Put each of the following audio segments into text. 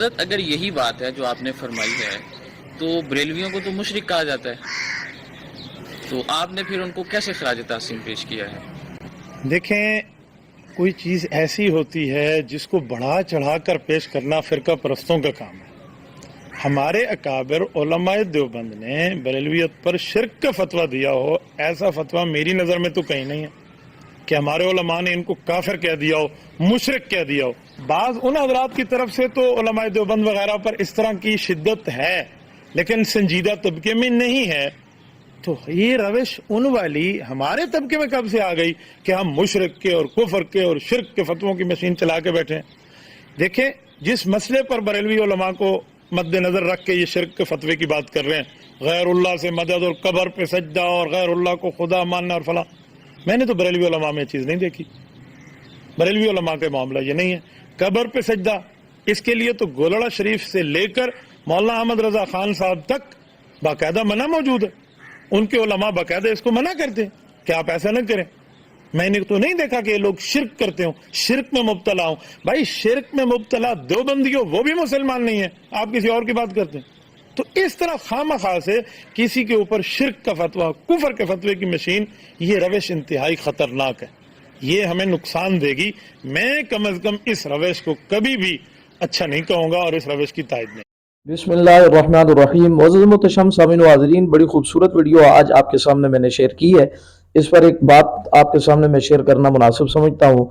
حضرت اگر یہی بات ہے جو آپ نے فرمائی ہے تو بریلویوں کو تو مشرک کہا جاتا ہے، تو آپ نے پھر ان کو کیسے خراج تحسین پیش کیا ہے؟ دیکھیں، کوئی چیز ایسی ہوتی ہے جس کو بڑھا چڑھا کر پیش کرنا فرقہ پرستوں کا کام ہے۔ ہمارے اکابر علماء دیوبند نے بریلویت پر شرک کا فتویٰ دیا ہو، ایسا فتویٰ میری نظر میں تو کہیں نہیں ہے کہ ہمارے علماء نے ان کو کافر کہہ دیا ہو، مشرک کہہ دیا ہو۔ بعض ان حضرات کی طرف سے تو علماء دیوبند وغیرہ پر اس طرح کی شدت ہے، لیکن سنجیدہ طبقے میں نہیں ہے۔ تو یہ روش ان والی ہمارے طبقے میں کب سے آ گئی کہ ہم مشرک کے اور کفر کے اور شرک کے فتووں کی مشین چلا کے بیٹھے ہیں؟ دیکھیں، جس مسئلے پر بریلوی علماء کو مد نظر رکھ کے یہ شرک کے فتوے کی بات کر رہے ہیں، غیر اللہ سے مدد اور قبر پہ سجدہ اور غیر اللہ کو خدا ماننا اور فلاں، میں نے تو بریلوی علماء میں چیز نہیں دیکھی۔ بریلوی علماء کا معاملہ یہ نہیں ہے۔ قبر پہ سجدہ، اس کے لیے تو گولڑا شریف سے لے کر مولانا احمد رضا خان صاحب تک باقاعدہ منع موجود ہے۔ ان کے علماء باقاعدہ اس کو منع کرتے ہیں کہ آپ ایسا نہ کریں۔ میں نے تو نہیں دیکھا کہ یہ لوگ شرک کرتے ہوں، شرک میں مبتلا ہوں۔ بھائی شرک میں مبتلا دیوبندیوں، وہ بھی مسلمان نہیں ہیں، آپ کسی اور کی بات کرتے ہیں۔ تو اس طرح خواہ سے کسی کے اوپر شرک کا فتویٰ، کفر کے فتوے کی مشین، یہ روش انتہائی خطرناک ہے، یہ ہمیں نقصان دے گی۔ میں کم از کم اس روش کو کبھی بھی اچھا نہیں کہوں گا اور اس روش کی تائید نہیں۔ بسم اللہ الرحمن الرحیم۔ معزز محتشم سامعین و حاضرین، بڑی خوبصورت ویڈیو آج آپ کے سامنے میں نے شیئر کی ہے۔ اس پر ایک بات آپ کے سامنے میں شیئر کرنا مناسب سمجھتا ہوں۔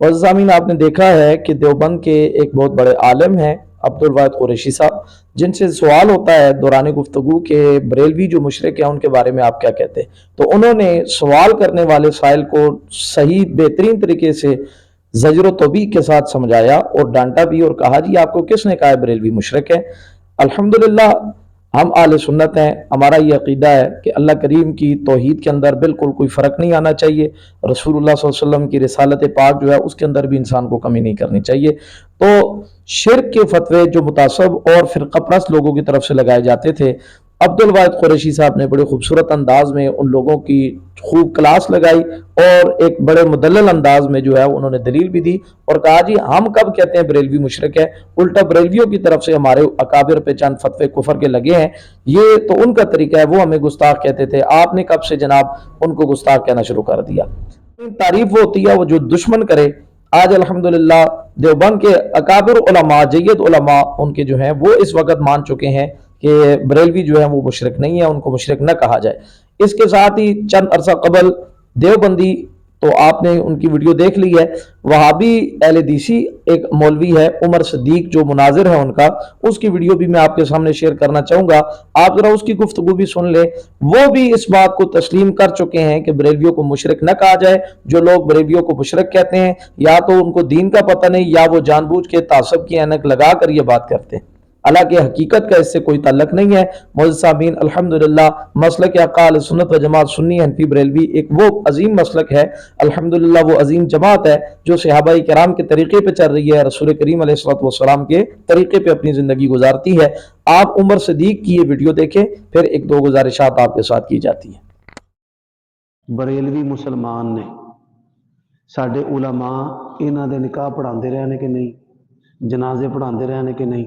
معزز سامعین، آپ نے دیکھا ہے کہ دیوبند کے ایک بہت بڑے عالم ہیں عبدالواحد قریشی صاحب، جن سے سوال ہوتا ہے دوران گفتگو کہ بریلوی جو مشرک ہیں ان کے بارے میں آپ کیا کہتے ہیں، تو انہوں نے سوال کرنے والے سائل کو صحیح بہترین طریقے سے زجر و توبیخ کے ساتھ سمجھایا اور ڈانٹا بھی، اور کہا جی آپ کو کس نے کہا ہے بریلوی مشرک ہے؟ الحمدللہ ہم اہل سنت ہیں، ہمارا یہ عقیدہ ہے کہ اللہ کریم کی توحید کے اندر بالکل کوئی فرق نہیں آنا چاہیے، رسول اللہ صلی اللہ علیہ وسلم کی رسالت پاک جو ہے اس کے اندر بھی انسان کو کمی نہیں کرنی چاہیے۔ تو شرک کے فتوے جو متعصب اور فرقہ پرست لوگوں کی طرف سے لگائے جاتے تھے، عبدالواحد قریشی صاحب نے بڑے خوبصورت انداز میں ان لوگوں کی خوب کلاس لگائی اور ایک بڑے مدلل انداز میں جو ہے انہوں نے دلیل بھی دی اور کہا جی ہم کب کہتے ہیں بریلوی مشرک ہے؟ الٹا بریلویوں کی طرف سے ہمارے اکابر پہ چند فتوے کفر کے لگے ہیں، یہ تو ان کا طریقہ ہے، وہ ہمیں گستاخ کہتے تھے، آپ نے کب سے جناب ان کو گستاخ کہنا شروع کر دیا؟ تعریف وہ ہوتی ہے وہ جو دشمن کرے۔ آج الحمدللہ دیوبند کے اکابر علماء، جید علماء ان کے جو ہیں وہ اس وقت مان چکے ہیں کہ بریلوی جو ہے وہ مشرک نہیں ہے، ان کو مشرک نہ کہا جائے۔ اس کے ساتھ ہی چند عرصہ قبل دیوبندی، تو آپ نے ان کی ویڈیو دیکھ لی ہے، وہابی اہل حدیثی ایک مولوی ہے عمر صدیق جو مناظر ہے ان کا، اس کی ویڈیو بھی میں آپ کے سامنے شیئر کرنا چاہوں گا، آپ ذرا اس کی گفتگو بھی سن لیں۔ وہ بھی اس بات کو تسلیم کر چکے ہیں کہ بریلویوں کو مشرک نہ کہا جائے۔ جو لوگ بریلویوں کو مشرک کہتے ہیں یا تو ان کو دین کا پتہ نہیں یا وہ جان بوجھ کے تعصب کی اینک لگا کر یہ بات کرتے ہیں، حالانکہ حقیقت کا اس سے کوئی تعلق نہیں ہے۔ معزز سامعین، الحمدللہ مسلک اہل سنت و جماعت سنی حنفی بریلوی ایک وہ عظیم مسلک ہے، الحمدللہ وہ عظیم جماعت ہے جو صحابہ کرام کے طریقے پہ چل رہی ہے، رسول کریم علیہ الصلوۃ والسلام کے طریقے پہ اپنی زندگی گزارتی ہے۔ آپ عمر صدیق کی یہ ویڈیو دیکھیں، پھر ایک دو گزارشات آپ کے ساتھ کی جاتی ہیں۔ بریلوی مسلمان نے ساڈے علماء انہاں دے نکاح پڑھاندے رہے نے کہ نہیں، جنازے پڑھاندے رہے نے کہ نہیں؟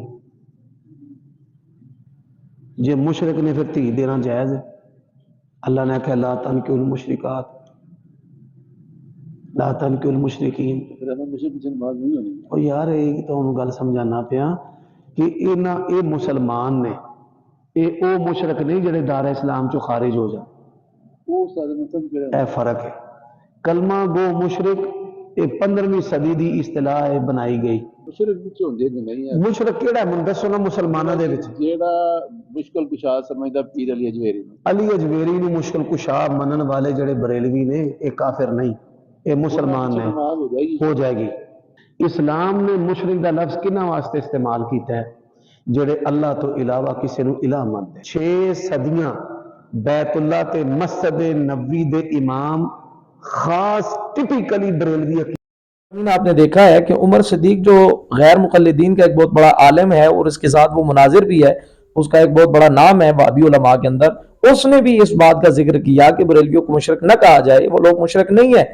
جے مشرک نے پھر تھی دینا جائز ہے؟ اللہ نے کہا لا تنکحوا المشرکات، لا تنکحوا المشرکین۔ اور یار ایک تو انہوں گل سمجھانا پیا کہ اے مسلمان نے، او مشرک نہیں جڑے دار اسلام چو خارج ہو جائے، اے فرق ہے۔ کلمہ گو مشرک یہ 15ویں صدی دی اصطلاح بنائی گئی۔ مشرک کیڑا ہے دسو نا مسلمانوں دے وچ؟ جیڑا مشکل کشا سمجھدا پیر علی اجویری علی اجویری نو مشکل کشا منن والے جڑے بریلوی نے یہ کافر نہیں، یہ مسلمان نے، ہو جائے گی۔ اسلام نے مشرک دا لفظ کنہ واسطے استعمال کیتا ہے؟ جڑے اللہ تو علاوہ کسی نو الہ مانتے ہیں۔ 6 صدیاں بیت اللہ تے مسجد نبوی دے امام خاص ٹپیکلی بریلوی۔ آپ نے دیکھا ہے کہ عمر صدیق جو غیر مقلدین کا ایک بہت بڑا عالم ہے اور اس کے ساتھ وہ مناظر بھی ہے، اس کا ایک بہت بڑا نام ہے وہابی علماء کے اندر، اس نے بھی اس بات کا ذکر کیا کہ بریلویوں کو مشرک نہ کہا جائے، وہ لوگ مشرک نہیں ہیں۔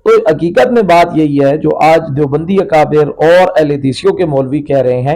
تو حقیقت میں بات یہی ہے جو آج دیوبندی اکابر اور اہل حدیثیوں کے مولوی کہہ رہے ہیں،